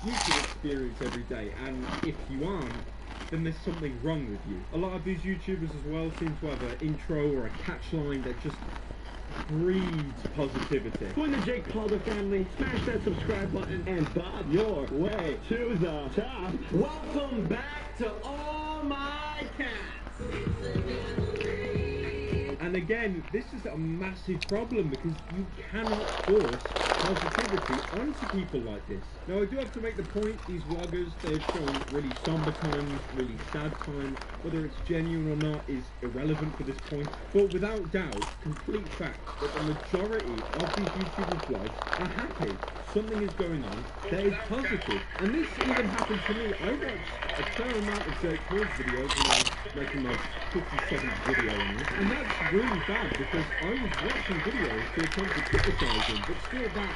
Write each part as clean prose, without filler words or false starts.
YouTube experience every day, and if you aren't, then there's something wrong with you. A lot of these YouTubers as well seem to have an intro or a catchline that just breeds positivity. Join the Jake Palder family, smash that subscribe button, and bob your way to the top. Welcome back to All My Cats. And again, this is a massive problem because you cannot force positivity onto people like this. Now, I do have to make the point, these vloggers, they've shown really somber times, really sad times. Whether it's genuine or not is irrelevant for this point. But without doubt, complete fact that the majority of these YouTubers' vlogs are happy. Something is going on that is positive. And this even happened to me. I watched a fair amount of Jake Paul's videos when I was making my 57th video on this. And that's really bad because I was watching videos to attempt to criticize him, but still that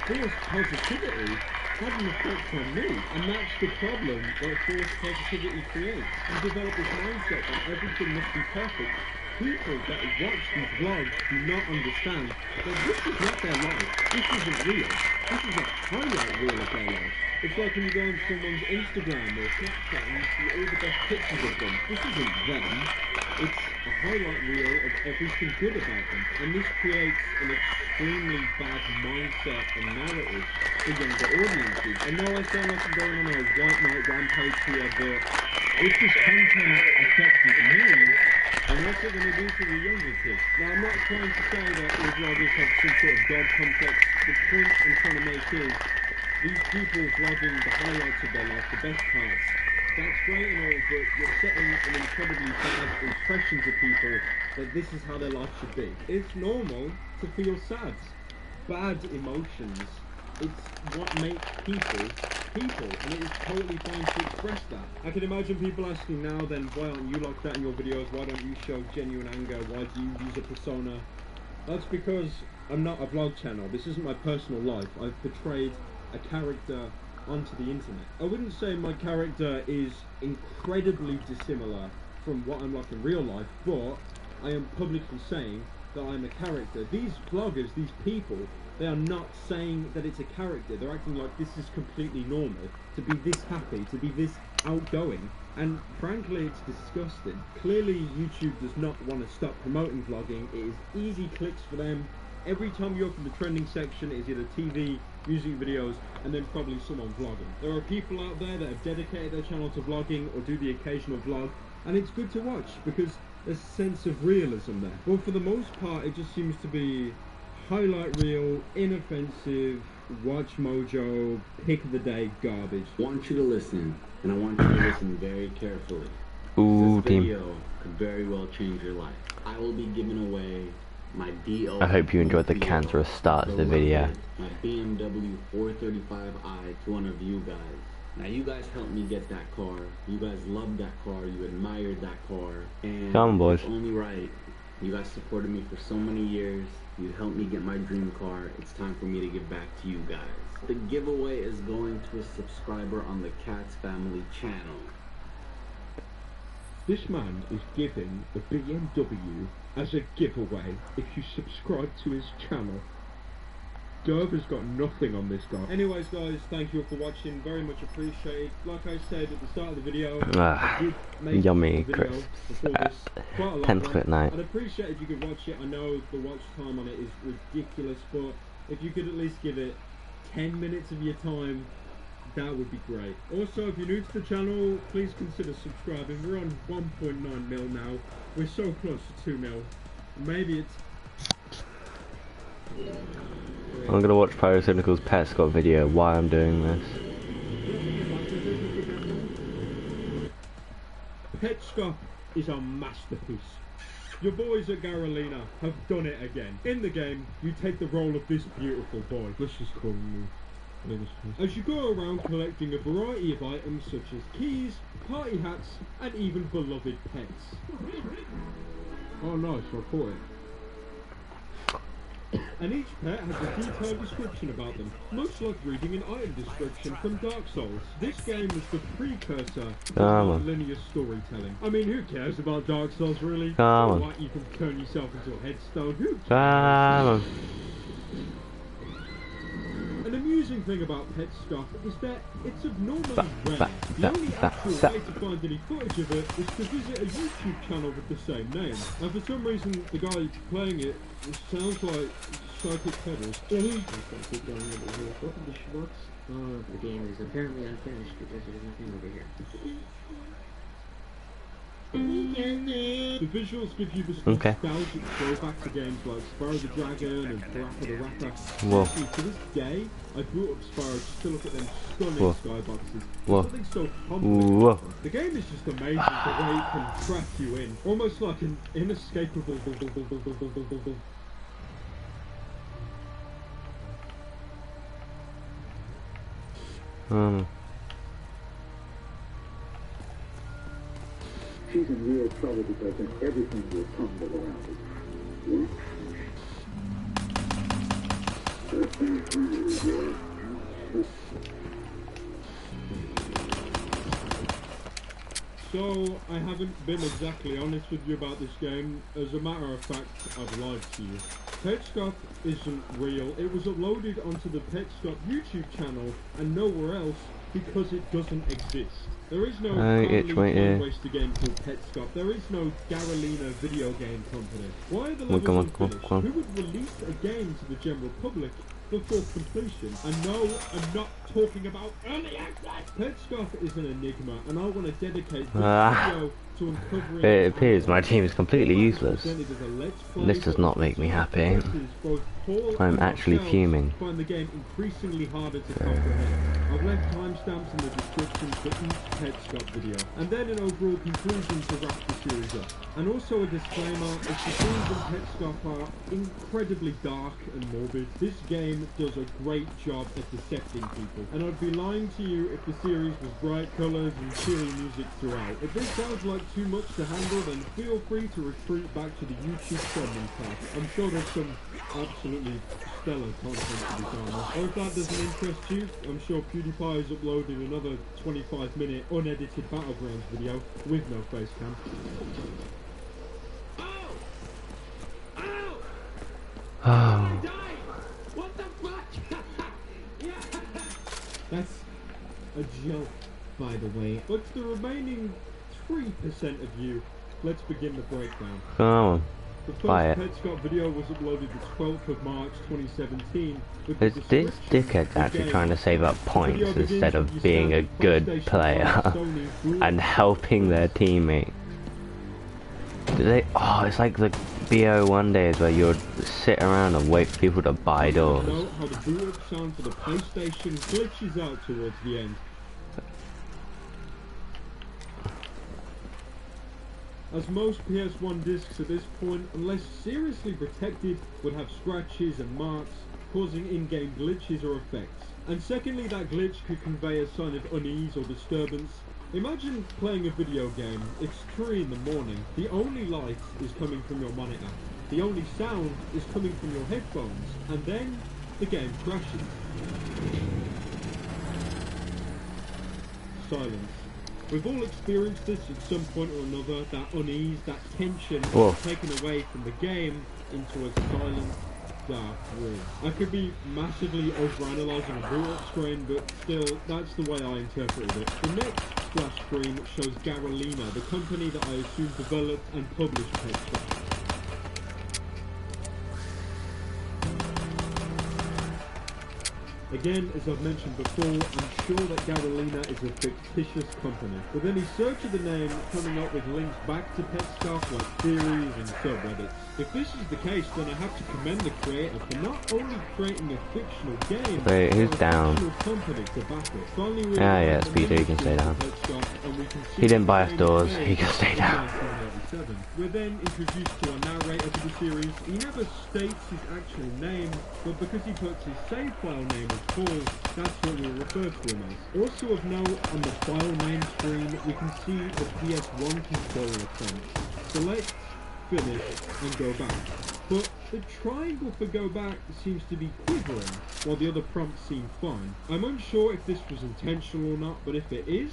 forced positivity had an effect on me. And that's the problem that forced positivity creates. You develop this mindset that everything must be perfect. People that watch these vlogs do not understand that this is not their life. This isn't real. This is a highlight reel of their life. It's like when you go on someone's Instagram or Snapchat and you see all the best pictures of them. This isn't them. It's a highlight reel of everything good about them. And this creates an extremely bad mindset and narrative for younger audiences. I know I sound like I'm going on a white knight rampage here, but if this content affected me, and what's it going to do to the younger kids? Now, I'm not trying to say that all vloggers have some sort of god complex. The point I'm trying to make is, these people vlogging the highlights of their life, the best parts, that's great and all, but you're setting an incredibly bad impression to people that this is how their life should be. It's normal to feel sad. Bad emotions. It's what makes people, and it is totally fine to express that. I can imagine people asking now then, why aren't you like that in your videos? Why don't you show genuine anger? Why do you use a persona? That's because I'm not a vlog channel. This isn't my personal life. I've portrayed a character onto the internet. I wouldn't say my character is incredibly dissimilar from what I'm like in real life, but I am publicly saying that I'm a character. These vloggers, these people, they are not saying that it's a character. They're acting like this is completely normal, to be this happy, to be this outgoing, and frankly it's disgusting. Clearly YouTube does not want to stop promoting vlogging. It is easy clicks for them. Every time you open the trending section, it is either TV, music videos, and then probably someone vlogging. There are people out there that have dedicated their channel to vlogging or do the occasional vlog, and it's good to watch because there's a sense of realism there. But for the most part, it just seems to be highlight reel, inoffensive, watch mojo, pick of the day garbage. I want you to listen, and I want you to listen very carefully. Ooh, this video could very well change your life. I will be giving away my DO. I hope you enjoyed the cancerous start to the video. My BMW 435i to one of you guys. Now you guys helped me get that car. You guys loved that car. You admired that car. And come on, boys. It's only right. You guys supported me for so many years. You helped me get my dream car. It's time for me to give back to you guys. The giveaway is going to a subscriber on the Cats Family channel. This man is giving the BMW as a giveaway if you subscribe to his channel. Derv has got nothing on this guy. Anyways guys, thank you all for watching, very much appreciated. Like I said at the start of the video, I did make yummy a video crisps. before this, quite a long 10th one. foot night. I'd appreciate if you could watch it. I know the watch time on it is ridiculous, but if you could at least give it 10 minutes of your time, that would be great. Also, if you're new to the channel, please consider subscribing. We're on 1.9 mil now. We're so close to 2 mil. Maybe it's... I'm gonna watch Pyrocynical's Pet Scott video while I'm doing this. Pet Scott is a masterpiece. Your boys at Garolina have done it again. In the game, you take the role of this beautiful boy. Let's just call him as you go around collecting a variety of items such as keys, party hats, and even beloved pets. Oh nice, I caught it. And each pet has a detailed description about them, much like reading an item description from Dark Souls. This game was the precursor to linear storytelling. I mean, who cares about Dark Souls really? Like you can turn yourself into a headstone. Who cares? And the music amazing thing about Pet Stuff is that it's abnormally rare. The only actual way to find any footage of it is to visit a YouTube channel with the same name. And for some reason, the guy playing it sounds like Psychic Pedals. Keep going over here. Both of the schmucks. The game is apparently unfinished because there's nothing over here. The visuals give you this nostalgic throwback to games like Spyro the Dragon and Parappa the Rapper. Whoa. Actually, to this day, I brought up Spyro just to look at them stunning Whoa. skyboxes. Whoa. Something so humbling. Whoa. The game is just amazing the way it can trap you in, almost like an inescapable. She's in real trouble because then everything will tumble around her. So, I haven't been exactly honest with you about this game. As a matter of fact, I've lied to you. Pet Stuff isn't real. It was uploaded onto the Pet Stuff YouTube channel and nowhere else because it doesn't exist. There is no waster game called Pet Stuff. There is no Garalina video game company. Why are the levels unfinished? Who would release a game to the general public before completion? And no, I'm not talking about early access. Pet Stuff is an enigma, and I want to dedicate this video to uncovering. It appears my team is completely useless. This does not make me happy. I'm actually fuming. Find the game increasingly harder to comprehend. I've left timestamps in the description for each Pet Stuff video, and then an overall conclusion to wrap the series up. And also a disclaimer, if the themes in Pet Stuff are incredibly dark and morbid, this game does a great job at decepting people. And I'd be lying to you if the series was bright colours and cheery music throughout. If this sounds like too much to handle, then feel free to retreat back to the YouTube trending tab. I'm sure there's some absolutely stellar content to be found. Or if that doesn't interest you, I'm sure PewDiePie has uploaded another 25-minute unedited Battlegrounds video with no face cam. Oh. What the fuck? That's a joke, by the way. But the remaining 3% of you, let's begin the breakdown. Come on. The first Pet Stuff video was uploaded the 12th of March 2017. This dickhead's actually trying to save up points instead of being a good player and helping their teammate. It's like the BO1 days where you'd sit around and wait for people to buy doors. Note how the boot up sound for the PlayStation glitches out towards the end. As most PS1 discs at this point, unless seriously protected, would have scratches and marks, causing in-game glitches or effects. And secondly, that glitch could convey a sign of unease or disturbance. Imagine playing a video game, it's 3 in the morning, the only light is coming from your monitor, the only sound is coming from your headphones, and then the game crashes. Silence. We've all experienced this at some point or another, that unease, that tension taken away from the game into a silent, dark room. I could be massively overanalyzing a boot-up screen, but still, that's the way I interpreted it. The next splash screen shows Garalina, the company that I assume developed and published Pet Stuff. Again, as I've mentioned before, I'm sure that Garalina is a fictitious company. With any search of the name coming up with links back to Pet Stuff like theories and subreddits. If this is the case, then I have to commend the creator for not only creating a fictional game, wait, who's but down? a fictional company to back it. Finally, Yeah, Speedo, you can stay down. He didn't buy us doors, he can stay down. We're then introduced to our narrator for the series. He never states his actual name, but because he puts his save file name as Paul, that's what we'll refer to him as. Also of note, on the file name screen, we can see the PS1 controller prompts. Select, finish, and go back. But the triangle for go back seems to be quivering, while the other prompts seem fine. I'm unsure if this was intentional or not, but if it is,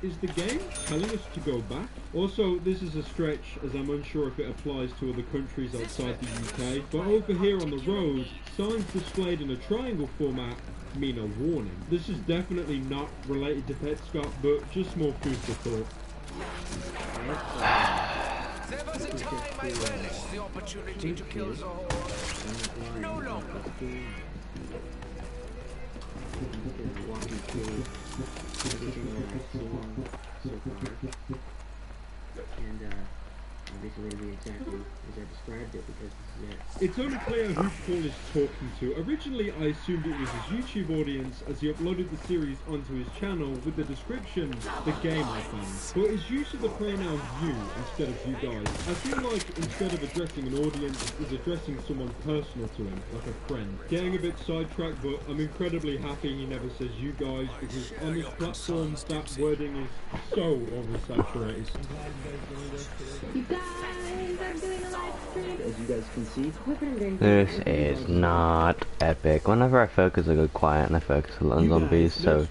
Is the game telling us to go back? Also, this is a stretch as I'm unsure if it applies to other countries outside the UK, but over here on the road, signs displayed in a triangle format mean a warning. This is definitely not related to Petscott, but just more food for thought. There was a time I relished the opportunity to kill the horse. No longer. Walking through everything that I've seen so far, and obviously it'll be exactly as I described it because this is it. It's unclear who Paul is talking to. Originally, I assumed it was his YouTube audience as he uploaded the series onto his channel with the description, the game I found. But his use of the pronoun you instead of you guys, I feel like instead of addressing an audience, is addressing someone personal to him, like a friend. Getting a bit sidetracked, but I'm incredibly happy he never says you guys, because on this platform, that wording is so oversaturated. You guys, I'm doing a live stream. As you guys can see, This is not epic. Whenever I focus, I go quiet and I focus a lot on zombies, so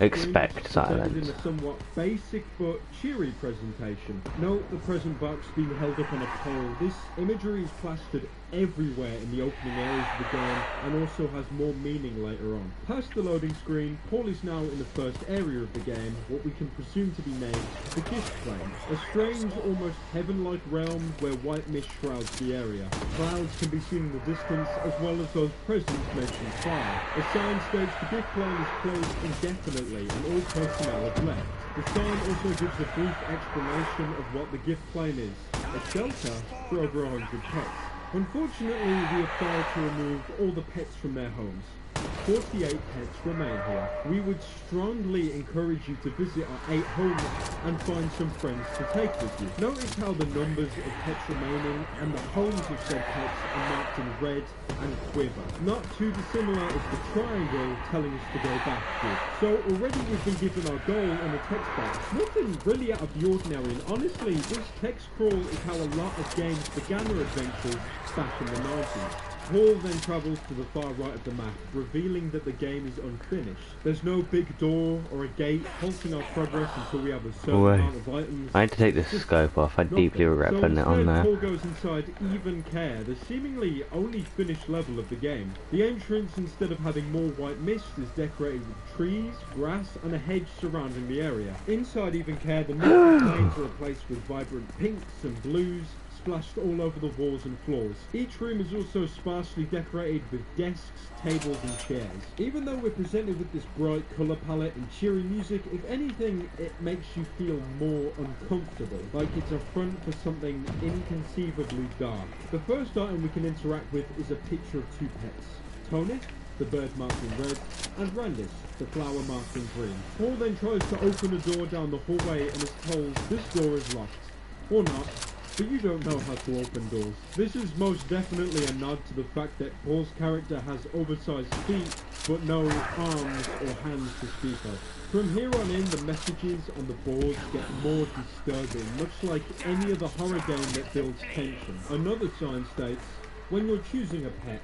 expect silence. In a somewhat basic but cheery presentation. Note the present box being held up on a pole. This imagery is plastered everywhere in the opening areas of the game and also has more meaning later on. Past the loading screen, Paul is now in the first area of the game, what we can presume to be named the Gift Plane, a strange, almost heaven-like realm where white mist shrouds the area. Clouds can be seen in the distance, as well as those presents mentioned prior. A sign states the Gift Plane is closed indefinitely and all personnel have left. The sign also gives a brief explanation of what the Gift Plane is, a shelter for over 100 pets. Unfortunately, we have failed to remove all the pets from their homes. 48 pets remain here. We would strongly encourage you to visit our 8 homes and find some friends to take with you. Notice how the numbers of pets remaining and the homes of said pets are marked in red and quiver. Not too dissimilar as the triangle telling us to go back to. So already we've been given our goal in the text box. Nothing really out of the ordinary, and honestly, this text crawl is how a lot of games began their adventures back in the 90s. Paul then travels to the far right of the map, revealing that the game is unfinished. There's no big door or a gate halting our progress until we have a certain amount of items. I had to take this scope off. I deeply regret putting it on there. Paul goes inside Even Care, the seemingly only finished level of the game. The entrance, instead of having more white mist, is decorated with trees, grass, and a hedge surrounding the area. Inside Even Care, the misty plains are replaced with vibrant pinks and blues, splashed all over the walls and floors. Each room is also sparsely decorated with desks, tables and chairs. Even though we're presented with this bright colour palette and cheery music, if anything, it makes you feel more uncomfortable, like it's a front for something inconceivably dark. The first item we can interact with is a picture of 2 pets. Tony, the bird marked in red, and Randis, the flower marked in green. Paul then tries to open a door down the hallway and is told this door is locked. Or not. But you don't know how to open doors. This is most definitely a nod to the fact that Paul's character has oversized feet, but no arms or hands to speak of. From here on in, the messages on the boards get more disturbing, much like any other horror game that builds tension. Another sign states, when you're choosing a pet,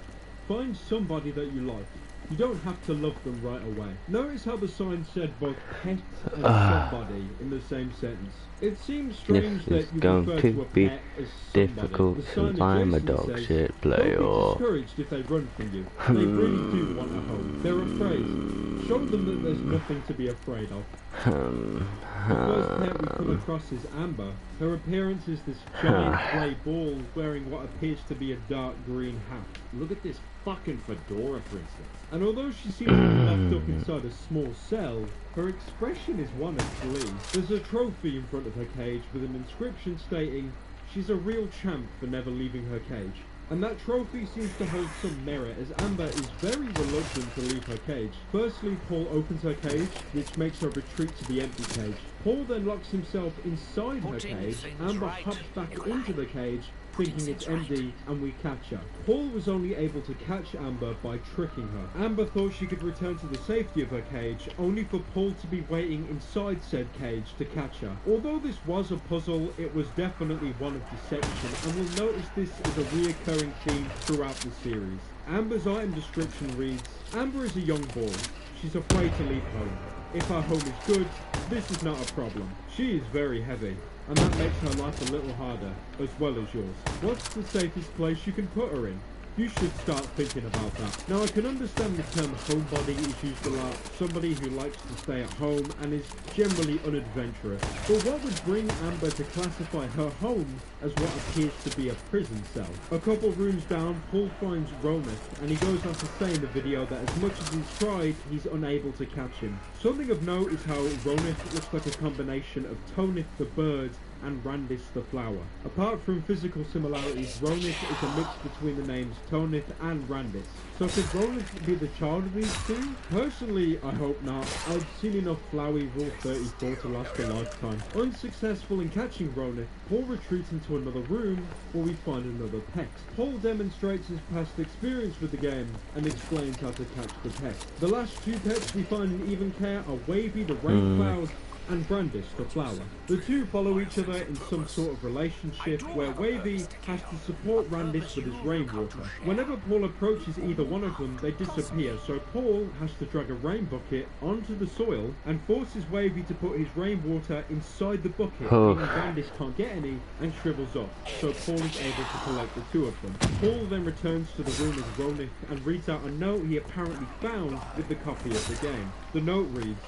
find somebody that you like. You don't have to love them right away. Notice how the sign said both pet and somebody in the same sentence. It seems strange that you refer to a pet as somebody. Difficult The sign since I'm a adjacent dog says, shit player. don't be discouraged if they run from you. They really do want a home. They're afraid. Show them that there's nothing to be afraid of. The first pet we come across is Amber. Her appearance is this giant grey ball wearing what appears to be a dark green hat. Look at this fucking fedora, for instance. And although she seems to be locked up inside a small cell, her expression is one of glee. There's a trophy in front of her cage with an inscription stating, she's a real champ for never leaving her cage. And that trophy seems to hold some merit, as Amber is very reluctant to leave her cage. Firstly, Paul opens her cage, which makes her retreat to the empty cage. Paul then locks himself inside her cage. Amber hops back into the cage, thinking it's empty, and we catch her. Paul was only able to catch Amber by tricking her. Amber thought she could return to the safety of her cage, only for Paul to be waiting inside said cage to catch her. Although this was a puzzle, it was definitely one of deception, and we'll notice this is a reoccurring theme throughout the series. Amber's item description reads, Amber is a young boy. She's afraid to leave home. If our home is good, this is not a problem. She is very heavy, and that makes her life a little harder, as well as yours. What's the safest place you can put her in? You should start thinking about that. Now, I can understand the term homebody is used a lot, somebody who likes to stay at home and is generally unadventurous. But what would bring Amber to classify her home as what appears to be a prison cell? A couple rooms down, Paul finds Ronith, and he goes on to say in the video that as much as he's tried, he's unable to catch him. Something of note is how Ronith looks like a combination of Tonith the bird and Randis the flower. Apart from physical similarities, Ronith is a mix between the names Tonith and Randis. So could Ronith be the child of these two? Personally, I hope not. I've seen enough Flowey Rule 34 to last a lifetime. Unsuccessful in catching Ronith, Paul retreats into another room where we find another pet. Paul demonstrates his past experience with the game and explains how to catch the pet. The last two pets we find in even care are Wavy the Rain Cloud and Brandis the flower. The two follow each other in some sort of relationship where Wavy has to support Randis with his rainwater. Whenever Paul approaches either one of them, they disappear, so Paul has to drag a rain bucket onto the soil and forces Wavy to put his rainwater inside the bucket, meaning Randis can't get any and shrivels up, so Paul is able to collect the two of them. Paul then returns to the room of Ronith and reads out a note he apparently found with the copy of the game. The note reads,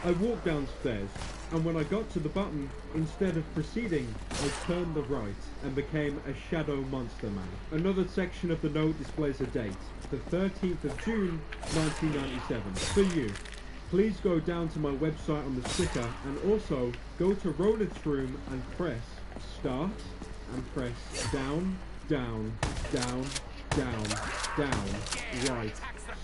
"I walked downstairs, and when I got to the button, instead of proceeding, I turned the right and became a shadow monster man." Another section of the note displays a date, the 13th of June, 1997. For you, please go down to my website on the sticker, and also go to Ronith's room and press start, and press down, down, down, down, down, right,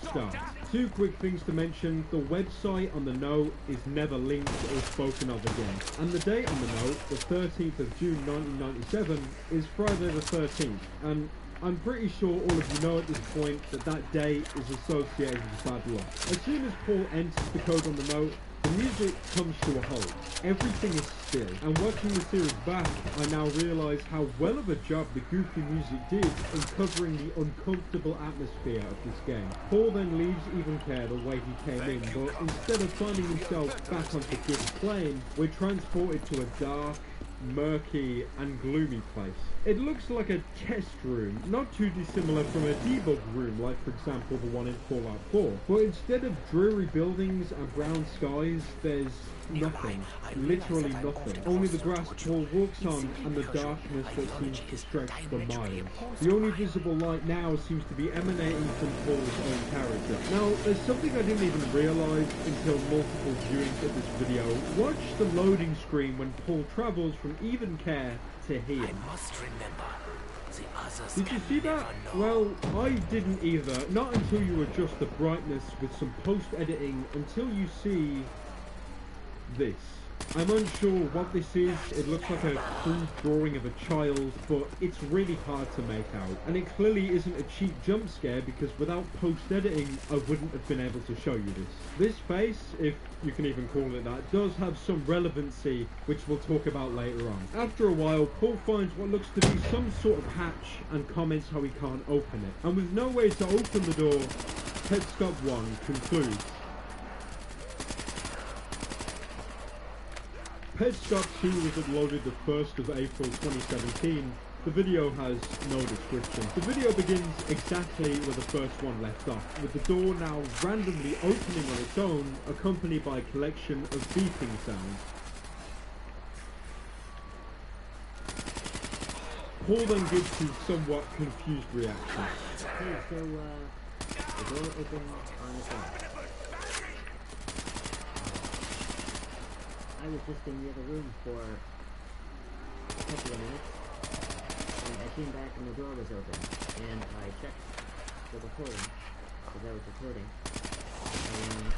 start. Two quick things to mention: the website on the note is never linked or spoken of again, and the date on the note, the 13th of June 1997, is Friday the 13th, and I'm pretty sure all of you know at this point that that date is associated with bad luck. As soon as Paul enters the code on the note, the music comes to a halt. Everything is still, and watching the series back, I now realise how well of a job the goofy music did in covering the uncomfortable atmosphere of this game. Paul then leaves Even Care the way he came in, but instead of finding himself back onto Gibbs Plain, we're transported to a dark, murky and gloomy place. It looks like a test room, not too dissimilar from a debug room like for example the one in Fallout 4, but instead of dreary buildings and brown skies, there's nothing, literally nothing, only the grass Paul walks on and the darkness that seems to stretch for miles. The only visible light now seems to be emanating from Paul's own character. Now, there's something I didn't even realise until multiple viewings of this video. Watch the loading screen when Paul travels from Even Care to here. Did you see that? Well, I didn't either, not until you adjust the brightness with some post-editing until you see this. I'm unsure what this is. It looks like a crude drawing of a child, but it's really hard to make out. And it clearly isn't a cheap jump scare because without post-editing, I wouldn't have been able to show you this. This face, if you can even call it that, does have some relevancy, which we'll talk about later on. After a while, Paul finds what looks to be some sort of hatch and comments how he can't open it. And with no way to open the door, Petscop 1 concludes. Petscop 2 was uploaded the 1st of April 2017. The video has no description. The video begins exactly where the first one left off, with the door now randomly opening on its own, accompanied by a collection of beeping sounds. Paul then gives his somewhat confused reaction. Okay, so, the door opened on its own. I was just in the other room for a couple of minutes, and I came back and the door was open, and I checked the recording, because I was recording, and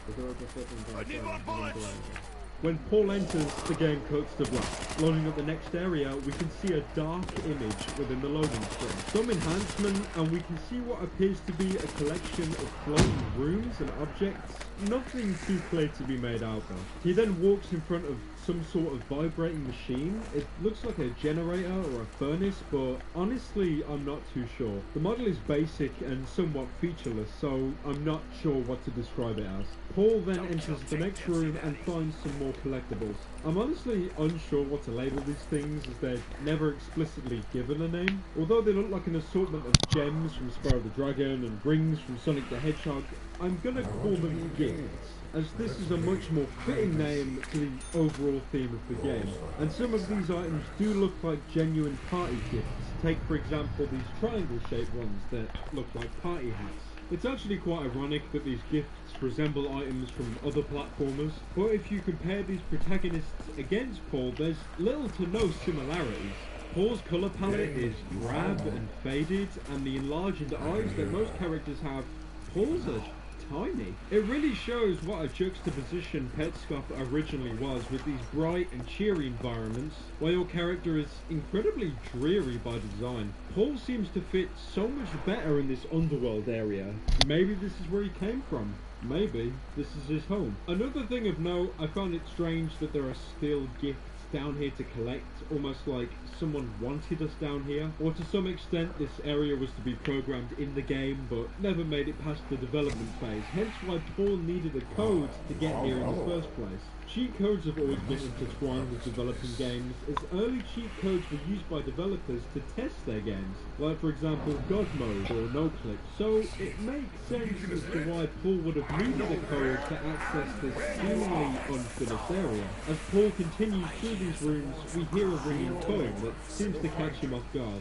the door just opened on its own, and didn't do anything. When Paul enters, the game cuts to black. Loading up the next area, we can see a dark image within the loading screen. Some enhancement, and we can see what appears to be a collection of floating rooms and objects. nothing too clear to be made out of. He then walks in front of some sort of vibrating machine. It looks like a generator or a furnace, but honestly I'm not too sure. The model is basic and somewhat featureless, so I'm not sure what to describe it as. Paul then enters the next room and finds some more collectibles. I'm honestly unsure what to label these things, as they're never explicitly given a name. Although they look like an assortment of gems from Spyro the Dragon and rings from Sonic the Hedgehog, I'm gonna call them gifts, as this is a much more fitting name to the overall theme of the game. And some of these items do look like genuine party gifts. Take for example these triangle shaped ones that look like party hats. It's actually quite ironic that these gifts resemble items from other platformers, but if you compare these protagonists against Paul, there's little to no similarities. Paul's colour palette is drab and faded, and the enlarged eyes that most characters have, Paul's are tiny. It really shows what a juxtaposition Petscop originally was, with these bright and cheery environments, while your character is incredibly dreary by design. Paul seems to fit so much better in this underworld area. Maybe this is where he came from. Maybe this is his home. Another thing of note, I found it strange that there are still gifts down here to collect, almost like someone wanted us down here, or to some extent this area was to be programmed in the game but never made it past the development phase, hence why Paul needed a code to get here in the first place. Cheat codes have always been intertwined with developing games, as early cheat codes were used by developers to test their games, like for example God Mode or No Clip, so it makes sense as to why Paul would have needed a code to access this seemingly unfinished area. As Paul continues through these rooms, we hear a ringing tone that seems to catch him off guard.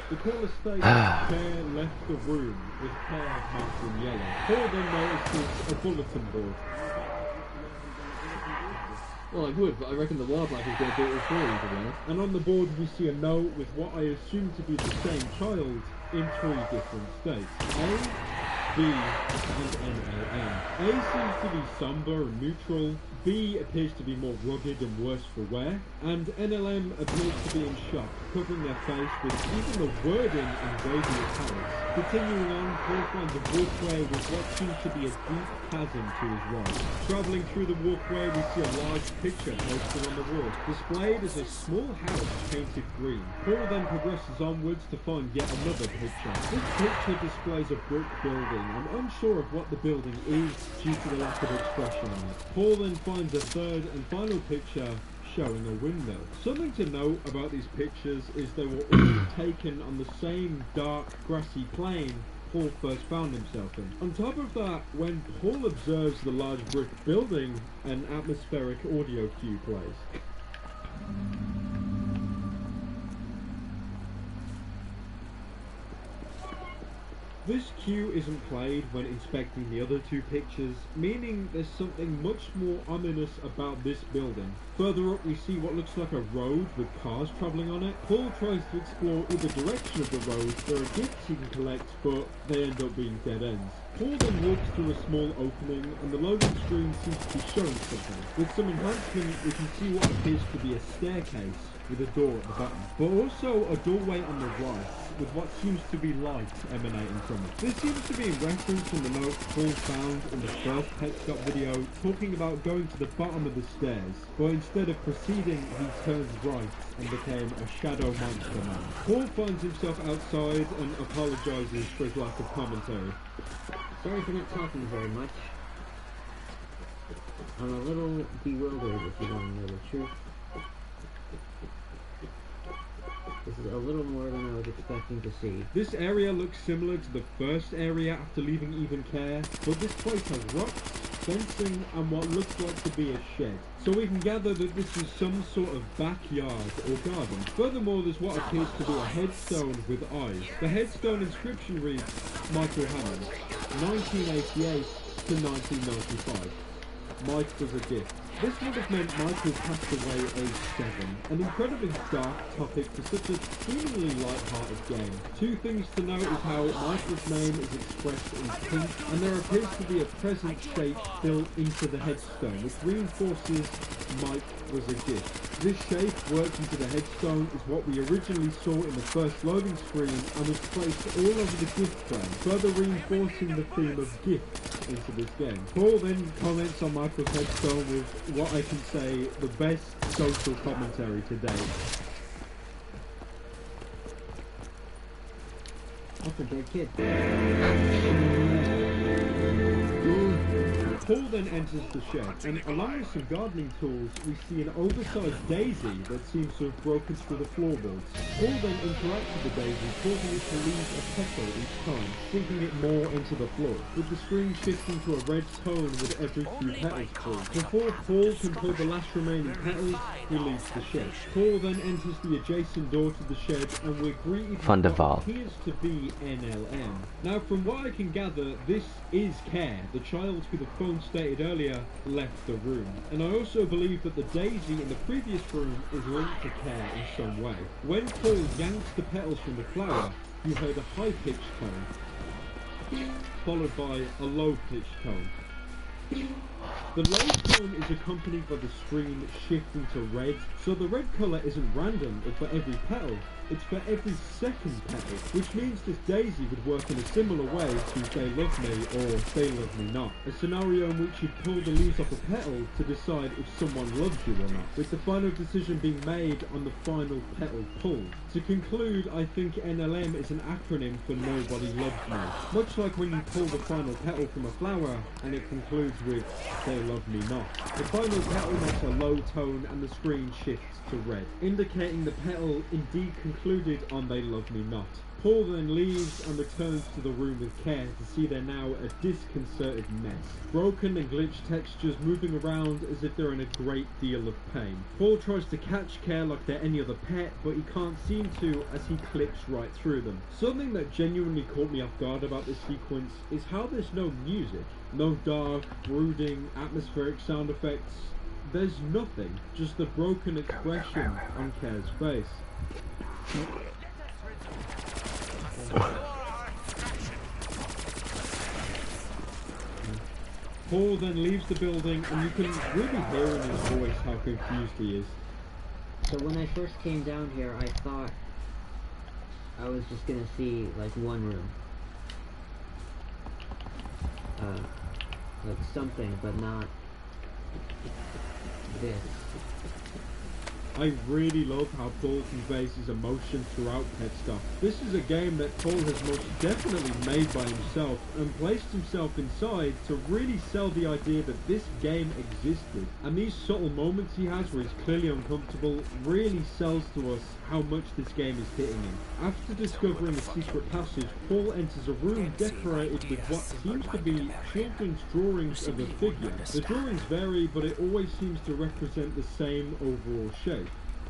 The caller states Claire left the room with Claire marked in yellow. Paul then notices a bulletin board. Well, I would, but I reckon the wildlife is going to do it for you, to be honest. And on the board we see a note with what I assume to be the same child in 3 different states. A, B, and NLM. A seems to be somber and neutral, B appears to be more rugged and worse for wear, and NLM appears to be in shock, covering their face with even the wording in wavy italics. Continuing on, Paul finds a walkway with what seems to be a deep chasm to his right. Travelling through the walkway, we see a large picture posted on the wall, displayed as a small house painted green. Paul then progresses onwards to find yet another picture. This picture displays a brick building. I'm unsure of what the building is due to the lack of expression on it. Paul then finds a third and final picture showing a windmill. Something to note about these pictures is they were all taken on the same dark grassy plain Paul first found himself in. On top of that, when Paul observes the large brick building, an atmospheric audio cue plays. This cue isn't played when inspecting the other 2 pictures, meaning there's something much more ominous about this building. Further up we see what looks like a road with cars travelling on it. Paul tries to explore either direction of the road. There are gifts he can collect, but they end up being dead ends. Paul then walks through a small opening, and the loading screen seems to be showing something. With some enhancement, we can see what appears to be a staircase with a door at the bottom, but also a doorway on the right with what seems to be light emanating from it. This seems to be in reference in the note Paul found in the first Petscop video, talking about going to the bottom of the stairs, but instead of proceeding, he turns right and became a shadow monster man. Paul finds himself outside and apologises for his lack of commentary. Sorry for not talking very much. I'm a little bewildered, if you want to know the truth. This is a little more than I was expecting to see. This area looks similar to the first area after leaving Even Care, but this place has rocks, fencing, and what looks like to be a shed. So we can gather that this is some sort of backyard or garden. Furthermore, there's what appears to be a headstone with eyes. The headstone inscription reads, Michael Hammond, 1988 to 1995. Mike was a gift. This would have meant Michael passed away aged 7, an incredibly dark topic for such a seemingly light-hearted game. 2 things to note is how Michael's name is expressed in pink, and there appears to be a present shape built into the headstone, which reinforces Mike was a gift. This shape worked into the headstone is what we originally saw in the first loading screen and was placed all over the gift frame, further reinforcing the theme of gifts into this game. Paul then comments on Michael's headstone with what I can say the best social commentary to date. That's a dead kid. Paul then enters the shed, and along with some gardening tools, we see an oversized daisy that seems to have broken through the floorboards. Paul then interacts with the daisy, causing it to lose a petal each time, sinking it more into the floor, with the screen shifting to a red tone with every few petals pulled. Before Paul can pull the last remaining petals, he leaves the shed. Paul then enters the adjacent door to the shed, and we're greeted with what appears to be NLM. Now, from what I can gather, this is Care, the child who the phone stated earlier left the room. And I also believe that the daisy in the previous room is linked to Care in some way. When Paul yanks the petals from the flower, you heard a high-pitched tone, followed by a low-pitched tone. The low tone is accompanied by the screen shifting to red, so the red colour isn't random or for every petal, it's for every second petal, which means this daisy would work in a similar way to They Love Me or They Love Me Not, a scenario in which you'd pull the leaves off a petal to decide if someone loves you or not, with the final decision being made on the final petal pulled. To conclude, I think NLM is an acronym for Nobody Loves Me, much like when you pull the final petal from a flower and it concludes with They Love Me Not. The final petal makes a low tone and the screen shifts to red, indicating the petal indeed concluded on They Love Me Not. Paul then leaves and returns to the room with Care to see they're now a disconcerted mess. Broken and glitched textures moving around as if they're in a great deal of pain. Paul tries to catch Care like they're any other pet, but he can't seem to as he clips right through them. Something that genuinely caught me off guard about this sequence is how there's no music. No dark, brooding, atmospheric sound effects. There's nothing, just the broken expression on Care's face. Paul then leaves the building and you can really hear in his voice how confused he is. So when I first came down here, I thought I was just gonna see like one room. Like something, but not this. I really love how Paul conveys his emotion throughout Pet Stuff. This is a game that Paul has most definitely made by himself and placed himself inside to really sell the idea that this game existed. And these subtle moments he has where he's clearly uncomfortable really sells to us how much this game is hitting him. After discovering a secret passage, Paul enters a room decorated with what seems to be children's drawings of a figure. The drawings vary, but it always seems to represent the same overall shape.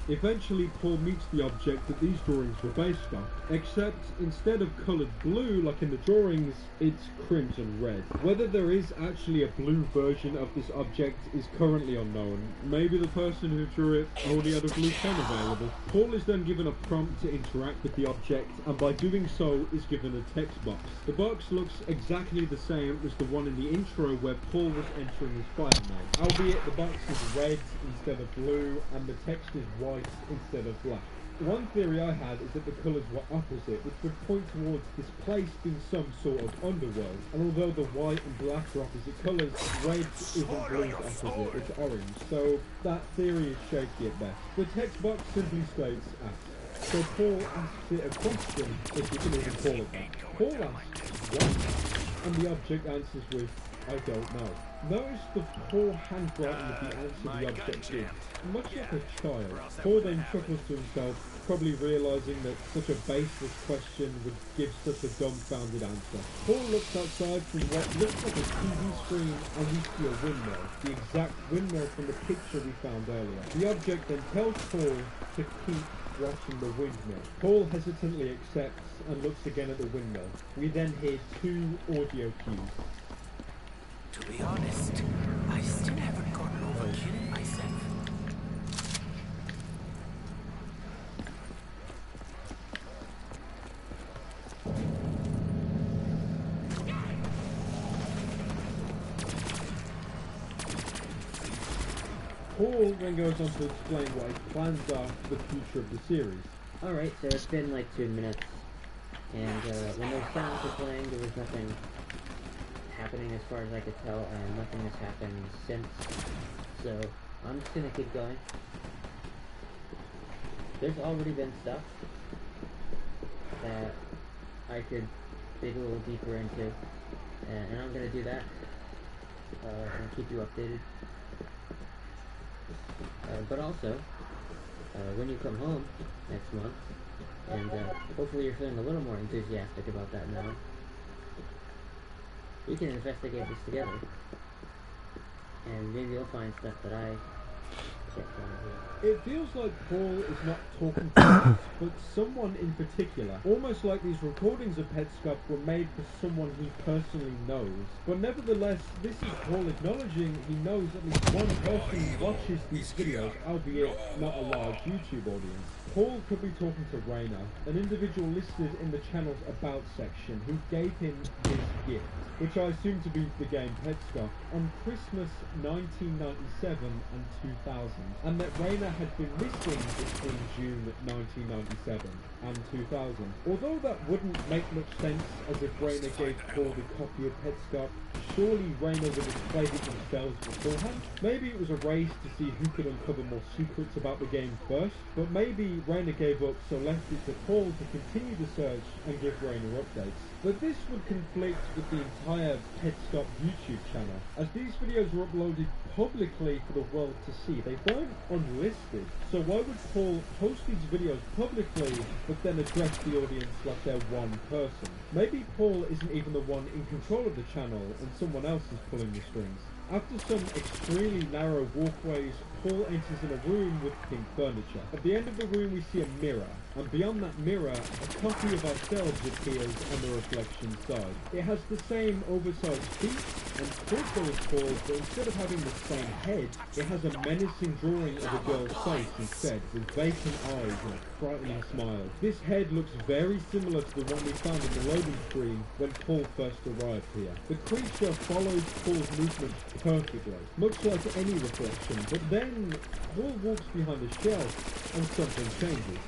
Eventually, Paul meets the object that these drawings were based on, except instead of coloured blue like in the drawings, it's crimson red. Whether there is actually a blue version of this object is currently unknown. Maybe the person who drew it only had a blue pen available. Paul is then given a prompt to interact with the object, and by doing so is given a text box. The box looks exactly the same as the one in the intro where Paul was entering his file name, albeit the box is red instead of blue and the text is white instead of black. One theory I had is that the colours were opposite, which would point towards this place being some sort of underworld. And although the white and black are opposite colours, red isn't blue's opposite, it's orange. So that theory is shaky at best. The text box simply states ask. So Paul asks it a question, if you can even call it that. Paul asks, what? And the object answers with, I don't know. Notice the poor handwriting of the answer the object gives, much like a child. Paul then chuckles to himself, probably realising that such a baseless question would give such a dumbfounded answer. Paul looks outside from what looks like a TV screen and we see a windmill, the exact windmill from the picture we found earlier. The object then tells Paul to keep watching the windmill. Paul hesitantly accepts and looks again at the windmill. We then hear two audio cues. To be honest, I still haven't gotten over killing myself. Paul then goes on to explain what his plans are for the future of the series. Alright, so it's been like 2 minutes, and when those sounds were playing, there was nothing happening as far as I could tell, and nothing has happened since, so I'm just gonna keep going. There's already been stuff that I could dig a little deeper into, and I'm gonna do that, and keep you updated. But also, when you come home next month, and hopefully you're feeling a little more enthusiastic about that now, we can investigate this together, and maybe you'll find stuff that I can't find here. It feels like Paul is not talking to us, but someone in particular. Almost like these recordings of Petscup were made for someone he personally knows. But nevertheless, this is Paul acknowledging he knows at least one person watches these videos, albeit not a large YouTube audience. Paul could be talking to Rainer, an individual listed in the channel's About section, who gave him this gift, which I assume to be the game Petscup, on Christmas 1997 and 2000, and that Rainer had been missing between June 1997 and 2000. Although that wouldn't make much sense, as if Rainer gave Paul the copy of Petscup, surely Rainer would have played it themselves beforehand. Maybe it was a race to see who could uncover more secrets about the game first, but maybe Rainer gave up, so left it to Paul to continue the search and give Rainer updates. But this would conflict with the entire Petscup YouTube channel, as these videos were uploaded publicly for the world to see. They weren't unlisted, so why would Paul post these videos publicly but then address the audience like they're one person? Maybe Paul isn't even the one in control of the channel and someone else is pulling the strings. After some extremely narrow walkways, Paul enters in a room with pink furniture. At the end of the room we see a mirror, and beyond that mirror, a copy of ourselves appears on the reflection side. It has the same oversized feet and torso as Paul, but instead of having the same head, it has a menacing drawing of a girl's face instead, with vacant eyes and a frightening smile. This head looks very similar to the one we found on the loading screen when Paul first arrived here. The creature follows Paul's movements perfectly, much like any reflection, but then Paul walks behind a shelf and something changes.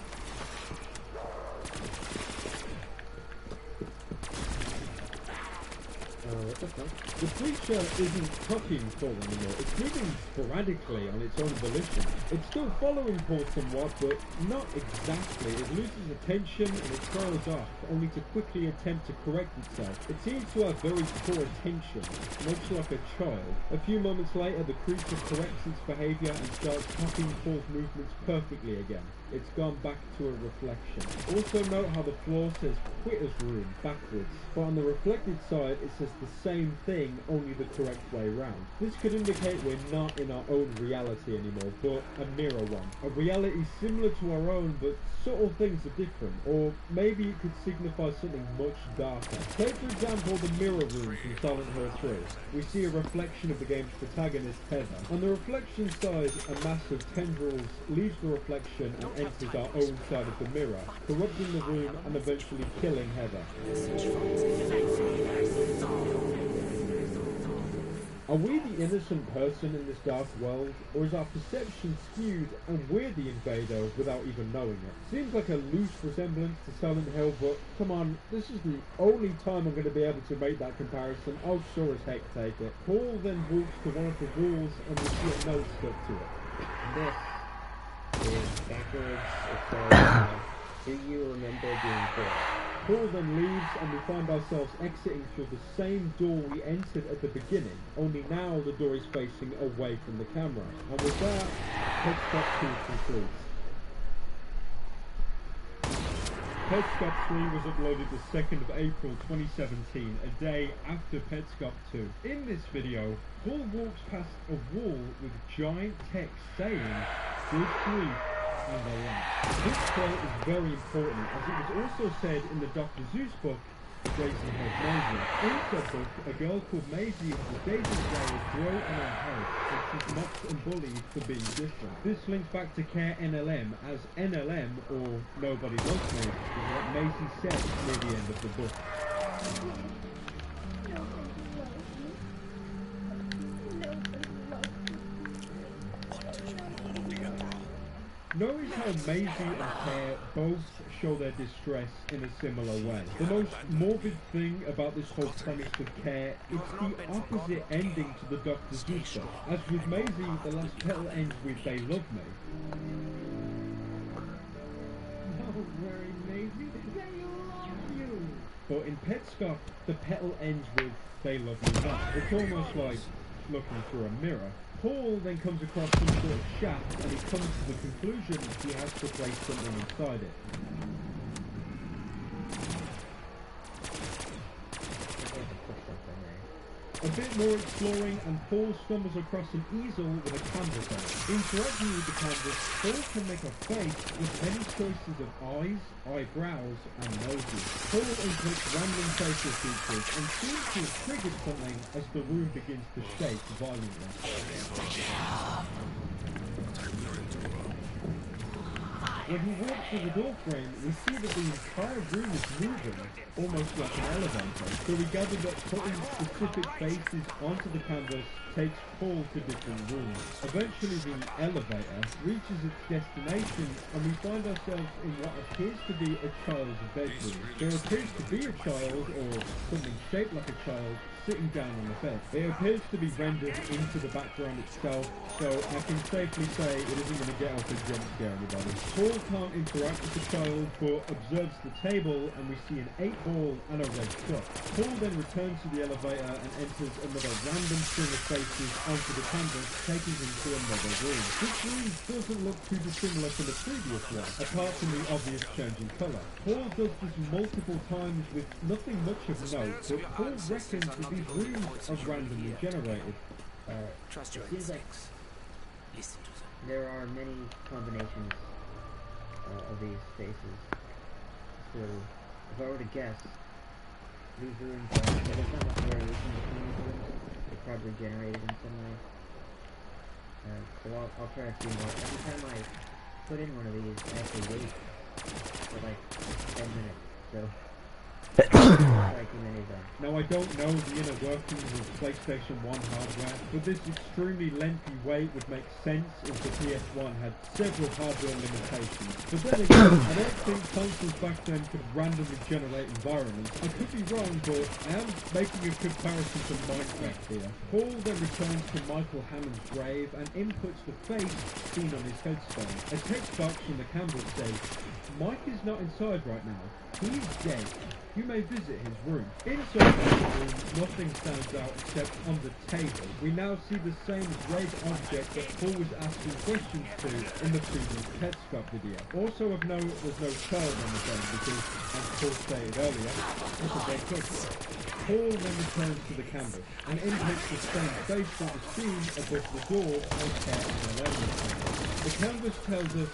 What the fuck? The creature isn't touching Paul anymore, it's moving sporadically on its own volition. It's still following Paul somewhat, but not exactly. It loses attention and it trails off, only to quickly attempt to correct itself. It seems to have very poor attention, much like a child. A few moments later, the creature corrects its behaviour and starts copying Paul's movements perfectly again. It's gone back to a reflection. Also note how the floor says Quitter's Room backwards, but on the reflected side it says the same thing, only the correct way round. This could indicate we're not in our own reality anymore, but a mirror one. A reality similar to our own, but subtle things are different, or maybe it could signify something much darker. Take for example the mirror room from Silent Hill 3. We see a reflection of the game's protagonist Heather. On the reflection side, a mass of tendrils leaves the reflection and enters our own side of the mirror, corrupting the room and eventually killing Heather. Are we the innocent person in this dark world, or is our perception skewed and we're the invader without even knowing it? Seems like a loose resemblance to Silent Hill, but come on, this is the only time I'm going to be able to make that comparison. I'll sure as heck take it. Paul then walks to one of the walls and we see a note stuck to it. This is backwards. It says, do you remember being born? Paul then leaves and we find ourselves exiting through the same door we entered at the beginning, only now the door is facing away from the camera. And with that, Petscup 2 concludes. Petscup 3 was uploaded the 2nd of April 2017, a day after Petscup 2. In this video, Paul walks past a wall with giant text saying, "Good grief," and the like. This quote is very important, as it was also said in the Dr. Zeus book, Jason Has Maisie. In said book, a girl called Maisie has a dating players grow on her head, and she's mocked and bullied for being different. This links back to Care NLM, as NLM, or Nobody Loves Me, is what Maisie said near the end of the book. Nobody loves me. Notice how Maisie and Care both show their distress in a similar way. The most morbid thing about this whole premise with Care is the opposite ending to the Dr. Seuss stuff. As with Maisie, the last petal ends with "They love me." Don't worry, Maisie, they love you. But in Petscop, the petal ends with "They love me not." It's almost like looking through a mirror. Paul then comes across some sort of shaft and he comes to the conclusion he has to place something inside it. A bit more exploring and Paul stumbles across an easel with a canvas on it. Interacting with the canvas, Paul can make a face with many choices of eyes, eyebrows and noses. Paul inputs random facial features and seems to have triggered something as the room begins to shake violently. When he walks through the door frame, we see that the entire room is moving, almost like an elevator. So we gather that putting specific faces onto the canvas takes Paul to different rooms. Eventually the elevator reaches its destination and we find ourselves in what appears to be a child's bedroom. There appears to be a child, or something shaped like a child, sitting down on the bed. It appears to be rendered into the background itself, so I can safely say it isn't going to get up and jump scare anybody. Paul can't interact with the child, but observes the table and we see an 8-ball and a red cup. Paul then returns to the elevator and enters another random string of faces onto the canvas, taking him to another room. This room doesn't look too dissimilar to the previous one, apart from the obvious change in colour. Paul does this multiple times with nothing much of note, but Paul reckons that these rooms are randomly generated. Trust your instincts. Listen to them. There are many combinations of these faces. So, if I were to guess, these rooms are, there's not much variation between these rooms. They're probably generated in some way. So I'll try a few more. Every time I put in one of these, I have to wait for like 10 minutes. So, now I don't know the inner workings of PlayStation 1 hardware, but this extremely lengthy wait would make sense if the PS1 had several hardware limitations. But then again, I don't think consoles back then could randomly generate environments. I could be wrong, but I am making a comparison to Minecraft here. Paul then returns to Michael Hammond's grave and inputs the face seen on his headstone. A text box from the canvas says, "Mike is not inside right now. He is dead. You may visit his room." Inside the room, nothing stands out except on the table. We now see the same red object that Paul was asking questions to in the previous Petscop video. Also of note, there's no child on the bed because, as Paul stated earlier, it's a dead couple. Paul then returns to the canvas and inputs the same face that was seen above the door on Care and 11. The canvas tells us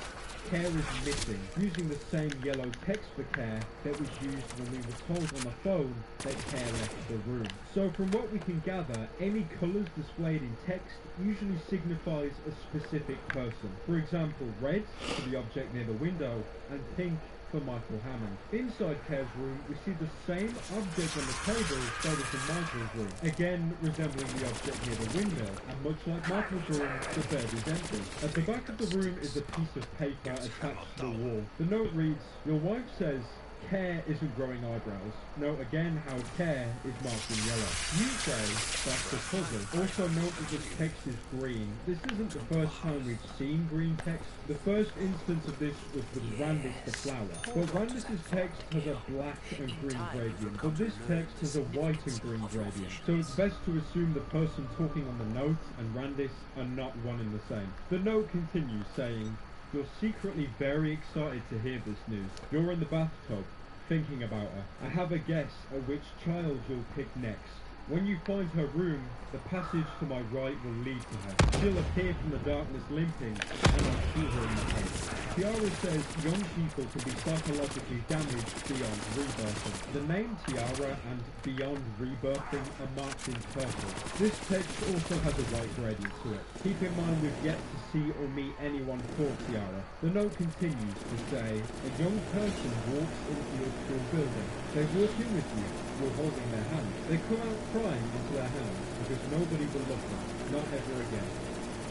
Care is missing, using the same yellow text for Care that was used when we were told on the phone that Care left the room. So from what we can gather, any colours displayed in text usually signifies a specific person. For example, red for the object near the window and pink for Michael Hammond. Inside Care's room, we see the same object on the table that was in Michael's room, again resembling the object near the windmill, and much like Michael's room, the bed is empty. At the back of the room is a piece of paper attached to the wall. The note reads, "Your wife says Care isn't growing eyebrows." Note again how Care is marked in yellow. You say that's the puzzle. Also note that this text is green. This isn't the first time we've seen green text. The first instance of this was with Randis the flower. But Randis' text has a black and green gradient, but this text has a white and green gradient. So it's best to assume the person talking on the note and Randis are not one and the same. The note continues saying, "You're secretly very excited to hear this news. You're in the bathtub, thinking about her. I have a guess at which child you'll pick next. When you find her room, the passage to my right will lead to her. She'll appear from the darkness limping, and I'll see her in the head." Tiara says young people can be psychologically damaged beyond rebirthing. The name Tiara and beyond rebirthing are marked in purple. This text also has a white gradient to it. Keep in mind we've yet to see or meet anyone called Tiara. The note continues to say, "A young person walks into your school building. They walk in with you, you're holding their hand. They come out crying into their hands because nobody will love them, not ever again.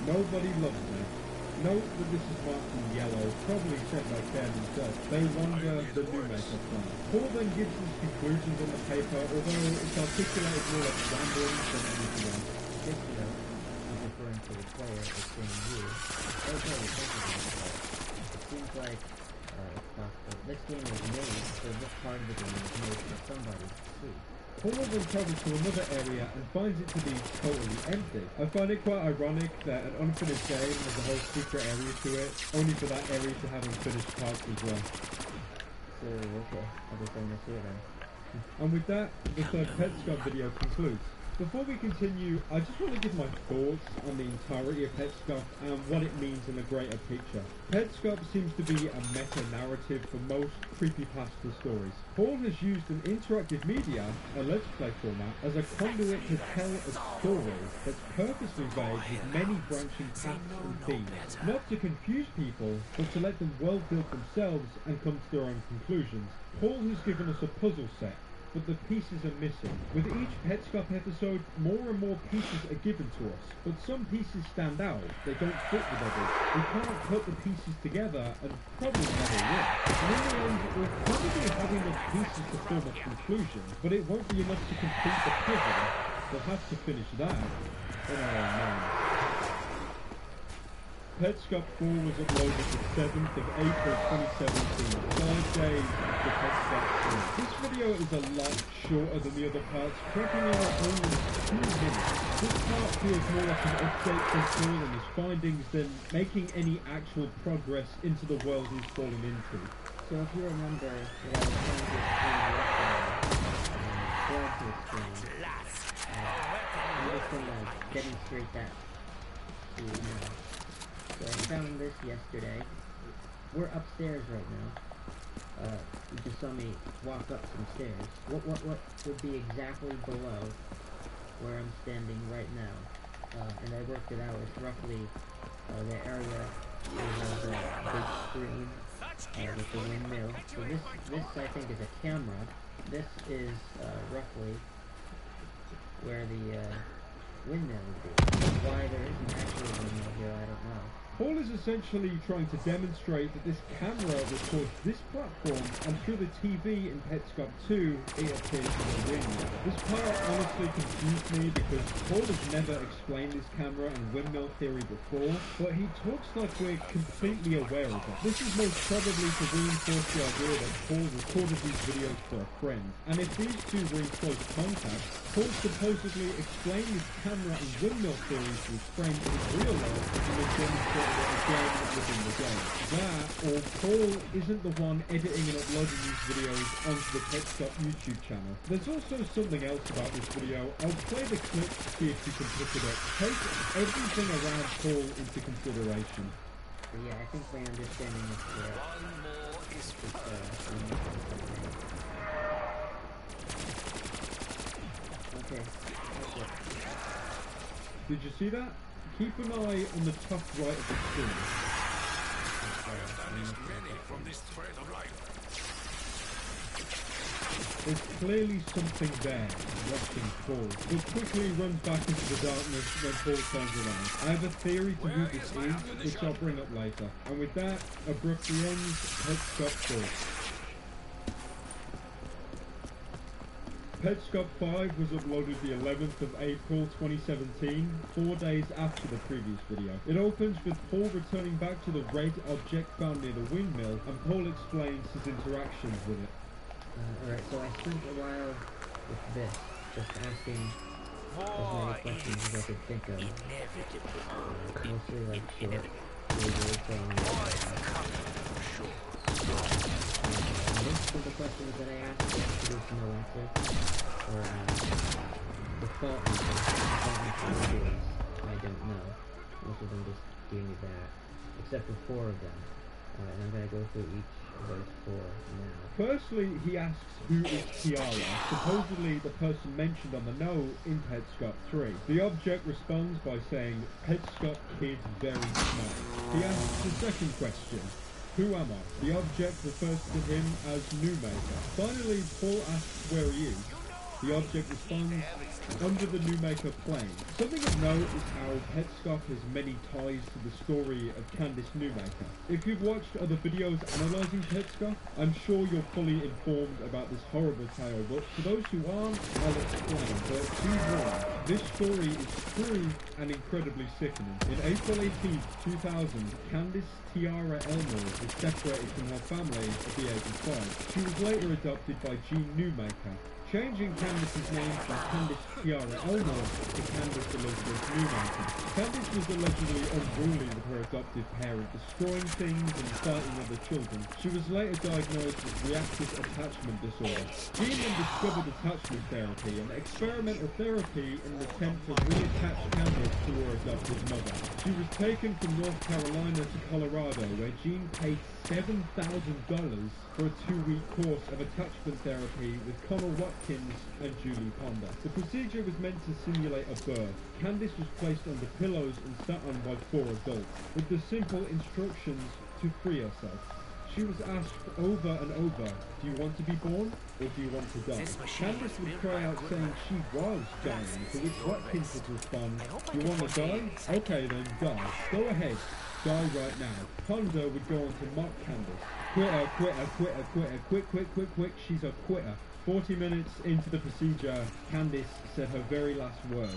Nobody loves me, Note that this is marked in yellow, probably said by Ken himself. They wonder the new makeup plan. Paul then gives his conclusions on the paper, although it's articulated more like ramblings than anything else. This note is referring to the player that's being used. Okay, it seems like it's possible. This game was made, so this part of the game was made for somebody to see. Paul then travels to another area and finds it to be totally empty. I find it quite ironic that an unfinished game has a whole secret area to it, only for that area to have unfinished parts as well. So, okay, I'll just end this here then. And with that, the third Petscop video concludes. Before we continue, I just want to give my thoughts on the entirety of Petscop and what it means in the greater picture. Petscop seems to be a meta-narrative for most creepypasta stories. Paul has used an interactive media, a Let's Play format, as a conduit to tell a story that's purposely vague with many branching paths and themes. Not to confuse people, but to let them world build themselves and come to their own conclusions. Paul has given us a puzzle set, but the pieces are missing. With each Petscop episode, more and more pieces are given to us, but some pieces stand out, they don't fit with others. We can't put the pieces together and probably never will. And in the end, we'll probably have enough pieces to form a conclusion, but it won't be enough to complete the puzzle. We'll have to finish that in our own minds. Petscop 4 was uploaded the 7th of April 2017, 5 days after Petscop 3. This video is a lot shorter than the other parts, cranking out only 2 minutes. This part feels more like an update from Paul and his findings than making any actual progress into the world he's fallen into. So if you remember what I was trying to explain yesterday, I'm just going to demonstrate that to you now. So I found this yesterday. We're upstairs right now. You just saw me walk up some stairs. What would be exactly below where I'm standing right now? And I worked it out. It's roughly the area is a big screen with the windmill. So this I think is a camera. This is roughly where the windmill would be. Why there isn't actually a windmill here, I don't know. Paul is essentially trying to demonstrate that this camera records this platform, and through the TV in Petscop 2, it appears in the wind. This part honestly confused me because Paul has never explained this camera and windmill theory before, but he talks like we're completely aware of it. This is most probably to reinforce the idea that Paul recorded these videos for a friend, and if these two were in close contact, Paul supposedly explained his camera and windmill theories to his friend in real life and was demonstrated again within the game. That, or Paul isn't the one editing and uploading these videos onto the Petscop YouTube channel. There's also something else about this video. I'll play the clip to see if you can pick it up. Take everything around Paul into consideration. But yeah, I think my understanding is correct. Okay. Did you see that? Keep an eye on the top right of the screen. There's clearly something there, watching Paul, but quickly runs back into the darkness when Paul turns around. I have a theory to who this is, which I'll bring up later. And with that, abruptly ends Petscop 4. Petscop 5 was uploaded the 11th of April 2017, 4 days after the previous video. It opens with Paul returning back to the red object found near the windmill, and Paul explains his interactions with it. Alright, so I spent a while with this, just asking as many questions as I could think of. Mostly like short, most of the questions that I asked produced no answer, or default answer is I don't know. Most of them just gave me that, except for 4 of them. And I'm going to go through each of those 4 now. Firstly, he asks who is Tiara, supposedly the person mentioned on the note in Petscop 3. The object responds by saying, Petscop kid very smart. He asks the second question, who am I? The object refers to him as New Maker. Finally, Paul asks where he is. The object responds under the new maker plane. Something of note is how Petscop has many ties to the story of Candice Newmaker. If you've watched other videos analysing Petscop, I'm sure you're fully informed about this horrible tale, but for those who aren't, I'll explain. But be warned, this story is true and incredibly sickening. In April 18th, 2000, Candice Tiara Elmore was separated from her family at the age of 5. She was later adopted by Jean Newmaker, changing Candice's name from Candice Tiara Elmore to Candice Elizabeth Newmaker. Candice was allegedly unruly with her adoptive parent, destroying things and fighting other children. She was later diagnosed with reactive attachment disorder. Jean then discovered attachment therapy and experimental therapy in an attempt to reattach Candice to her adopted mother. She was taken from North Carolina to Colorado, where Jean paid $7,000 for a 2-week course of attachment therapy with Connell Watkins and Julie Ponder. The procedure was meant to simulate a birth. Candice was placed under pillows and sat on by 4 adults, with the simple instructions to free herself. She was asked over and over, do you want to be born or do you want to die? Candice would cry out saying she was dying, to which Watkins would respond, you want to die? Okay then, die. Go ahead. Die right now. Ponder would go on to mock Candice. Quitter, quitter, quitter, quitter, quick, she's a quitter. 40 minutes into the procedure, Candice said her very last word.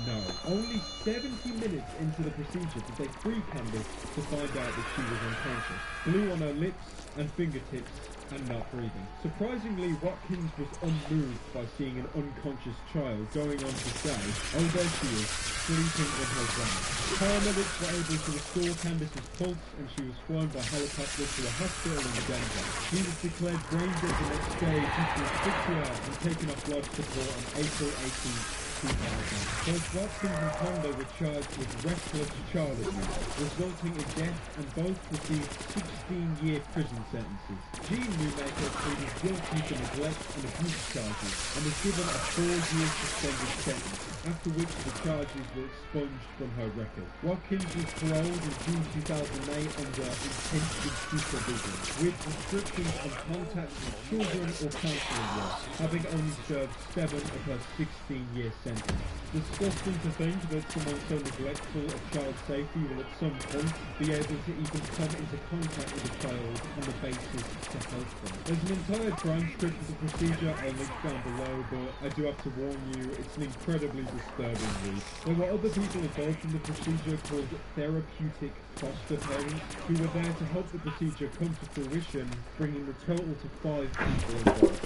No. Only 70 minutes into the procedure did they free Candice to find out that she was unconscious. Glue on her lips and fingertips and not breathing. Surprisingly, Watkins was unmoved by seeing an unconscious child, going on to say, oh there she is, sleeping in her ground. Paramedics were able to restore Candice's pulse and she was flown by helicopter to a hospital in Denver. She was declared brain dead the next day due to asphyxia and taken off life support on April 18th. 2000. Both Watkins and Ponder were charged with reckless child abuse, resulting in death, and both received 16-year prison sentences. Jean Newmaker pleaded guilty to neglect and abuse charges and was given a 4-year suspended sentence, after which the charges were expunged from her record. Watkins was paroled in June 2008 under intensive supervision, with restrictions on contact with children or counselling work, having only served 7 of her 16-year sentence. Disgusting to think that someone so neglectful of child safety will at some point be able to even come into contact with a child on the basis to help them. There's an entire transcript of the procedure I'll link down below, but I do have to warn you, it's an incredibly disturbing read. There were other people involved in the procedure called therapeutic foster parents who were there to help the procedure come to fruition, bringing the total to 5 people involved.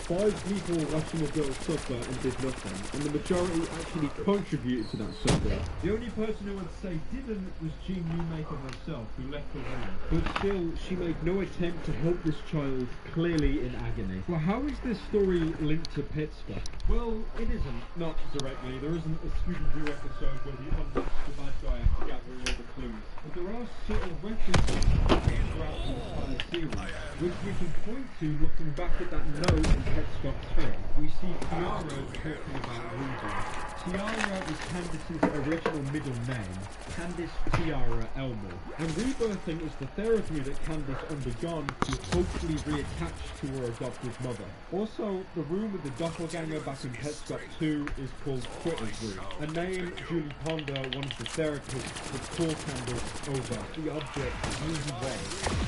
5 people watching a girl suffer and did nothing, and the majority actually contributed to that suffering. The only person who I'd say didn't was Jean Newmaker herself, who left the room. But still, she made no attempt to help this child, clearly in agony. Well, how is this story linked to Petscop? Well, it isn't. Not directly. There isn't a Scooby-Doo episode where the unmasked the bad guy after gathering all the clues. But there are subtle references throughout the entire series, which we can point to looking back at that note in Petscop 3. We see Tiara talking about Rebirth. Tiara is Candice's original middle name, Candice Tiara Elmore, and rebirthing is the therapy that Candice undergone to hopefully reattach to her adoptive mother. Also, the room with the doppelganger back in Petscop 2 is called Quitter's Room, a name Julie Ponder, one of the therapists, would call Candice over. The object moved away.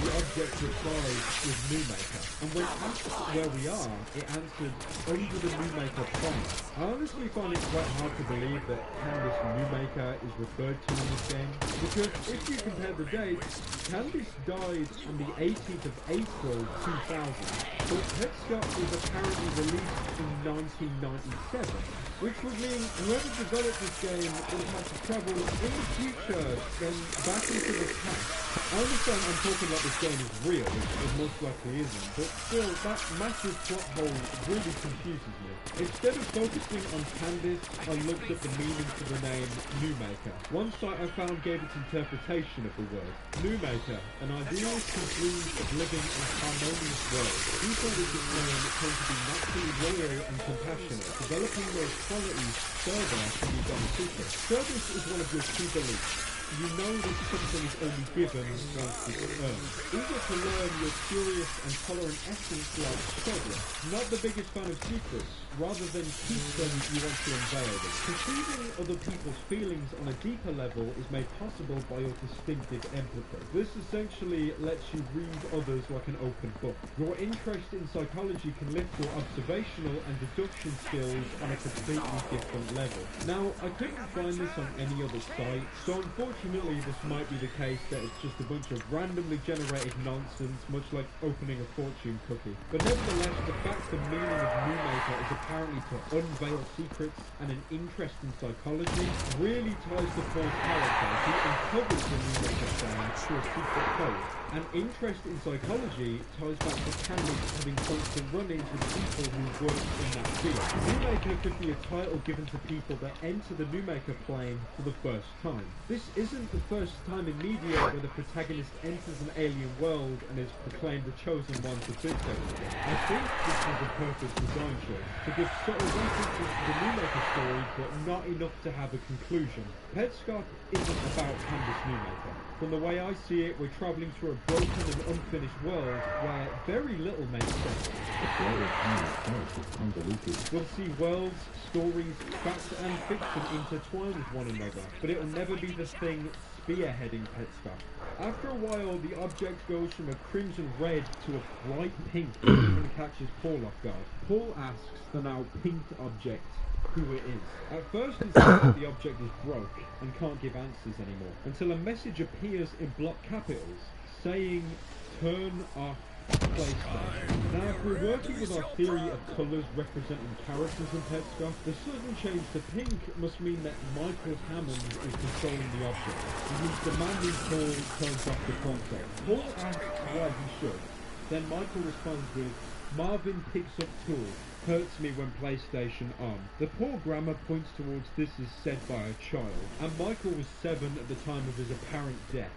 The object replied with Newmaker, and when asked where we are, it answered under the Newmaker plane. I honestly find it quite hard to believe that Candice Newmaker is referred to in this game, because if you compare the dates, Candice died on the 18th of April 2000, but Petscop was apparently released in 1997, which would mean whoever developed this game would have had to travel in the future, then back into the past. I understand I'm talking like this game is real, which it most likely isn't, but still, that massive plot hole really confuses me. Instead of focusing on Candice, I looked at the meaning for the name Newmaker. One site I found gave its interpretation of the word. Newmaker, an ideal confused of living in a harmonious world. He said that this name came to be naturally loyal and compassionate, developing those qualities further can be beneficial. Service is one of your key beliefs. you know that something is only given once it's earned. Eager to learn, your curious and tolerant essence like study. Not the biggest fan of secrets, rather than keep them, you want to unveil them. Perceiving other people's feelings on a deeper level is made possible by your distinctive empathy. This essentially lets you read others like an open book. Your interest in psychology can lift your observational and deduction skills on a completely different level. Now, I couldn't find this on any other site, so unfortunately this might be the case that it's just a bunch of randomly generated nonsense, much like opening a fortune cookie. But nevertheless, the fact the meaning of Newmaker is apparently to unveil secrets and an interest in psychology really ties to Paul's character, who uncovers the Newmaker sound through a secret code. An interest in psychology ties back to candidates having constant run-ins with people who work in that field. Newmaker could be a title given to people that enter the Newmaker plane for the first time. This isn't the first time in media where the protagonist enters an alien world and is proclaimed the chosen one to fix everything. I think this was a purpose design choice, to give subtle references to the Newmaker story but not enough to have a conclusion. Petscop isn't about Candace Newmaker. From the way I see it, we're travelling through a broken and unfinished world where very little makes sense. We'll see worlds, stories, fact and fiction intertwine with one another, but it will never be the thing spearheading Petscop. After a while, the object goes from a crimson red to a bright pink and catches Paul off guard. Paul asks the now pinked object who it is. At first it seems that the object is broke and can't give answers anymore, until a message appears in block capitals saying, "Turn off PlayStation." Now, if we're working with our theory of colours representing characters in Petscop, the sudden change to pink must mean that Michael Hammond is controlling the object, and he's demanding Paul turns off the console. Paul asks why he should. Then Michael responds with, "Marvin picks up tools. Hurts me when PlayStation on." The poor grammar points towards this is said by a child, and Michael was 7 at the time of his apparent death.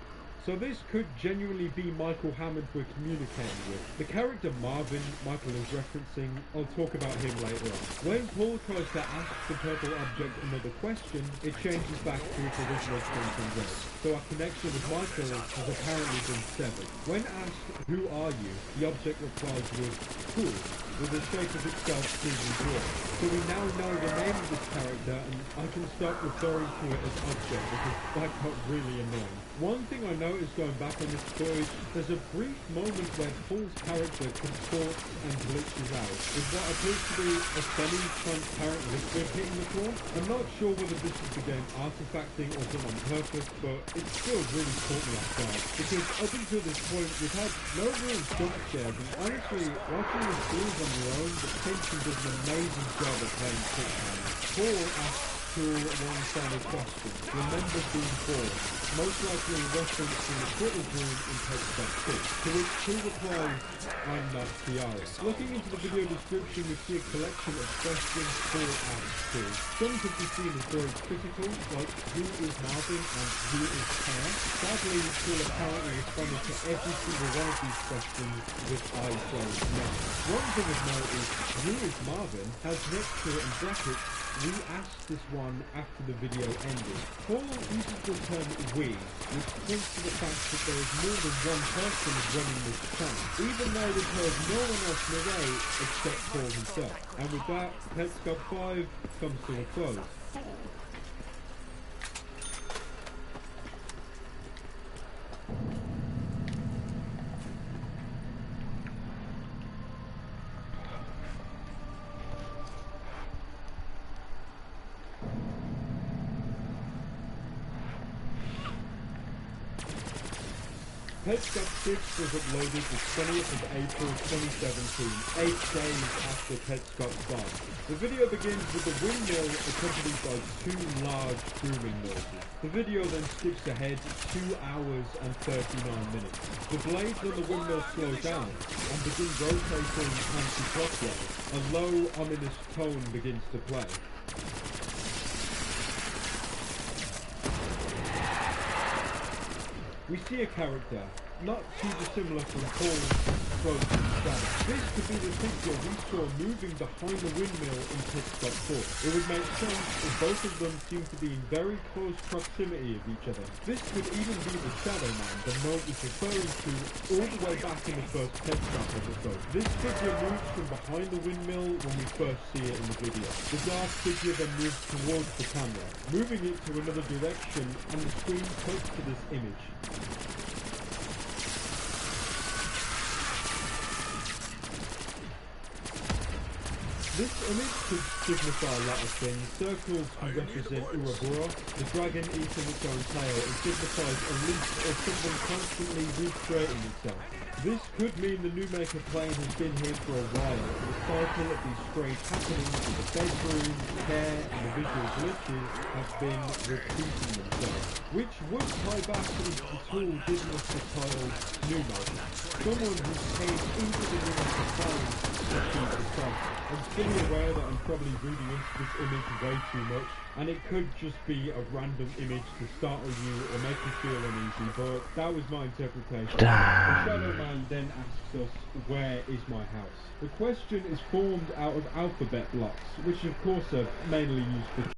So this could genuinely be Michael Hammond we're communicating with. The character Marvin Michael is referencing, I'll talk about him later on. When Paul tries to ask the purple object another question, it changes back to its original crimson red. So our connection with Michael has apparently been severed. When asked, "Who are you?" the object replies with "Cool," with the shape of itself clearly drawn. So we now know the name of this character, and I can start referring to it as object because that got really annoying. One thing I noticed going back on this footage, there's a brief moment where Paul's character contorts and glitches out, with what appears to be a semi-transparent liquid hitting the floor. I'm not sure whether this is the game artifacting or done on purpose, but it still really caught me off guard, because up until this point we've had no real jump scares, and honestly, watching the scenes on your own, the tension does an amazing job of playing quick-time. Paul asks Tool one final question. Remember being bored? Most likely a reference from the Twitter room in Petscop 2, to which Tool replies, "I'm not Tiara." Looking into the video description, we see a collection of questions Paul asks Tool. Some could be seen as very critical, like who is Marvin and who is Tara. Sadly, Tool apparently responded to every single one of these questions with eyes closed now. One thing of note is, who is Marvin has next to it in brackets, "We asked this one after the video ended." Paul uses the term "we," which points to the fact that there is more than one person running this channel, even though we've heard no one else narrate except Paul himself. And with that, Petscop 5 comes to a close. Petscop 6 was uploaded the 20th of April 2017, 8 days after Petscop 5. The video begins with the windmill accompanied by 2 large booming noises. The video then skips ahead 2 hours and 39 minutes. The blades on the windmill slow down and begin rotating anti-clockwise. A low, ominous tone begins to play. We see a character, not too dissimilar from Paul's close to the shadow. This could be the figure we saw moving behind the windmill in Pitch Stop 4. It would make sense if both of them seem to be in very close proximity of each other. This could even be the Shadow Man the note is referring to all the way back in the first Pitch Stop episode. This figure moves from behind the windmill when we first see it in the video. The dark figure then moves towards the camera, moving it to another direction, and the screen cuts to this image. This image could signify a lot of things. Circles can represent Urabura. The dragon eating its own tail. It signifies a leaf or something constantly recreating itself. This could mean the new Maker plane has been here for a while. The cycle of these strange happenings in the bedroom, care, and the visual glitches have been repeating themselves, which would tie back into the tool giving us the title New Maker. Someone who came into the New Maker plane to achieve the song. I'm fully aware that I'm probably reading into this image way too much, and it could just be a random image to startle you or make you feel uneasy, but that was my interpretation. The Shadow Man then asks us, where is my house? The question is formed out of alphabet blocks, which of course are mainly used for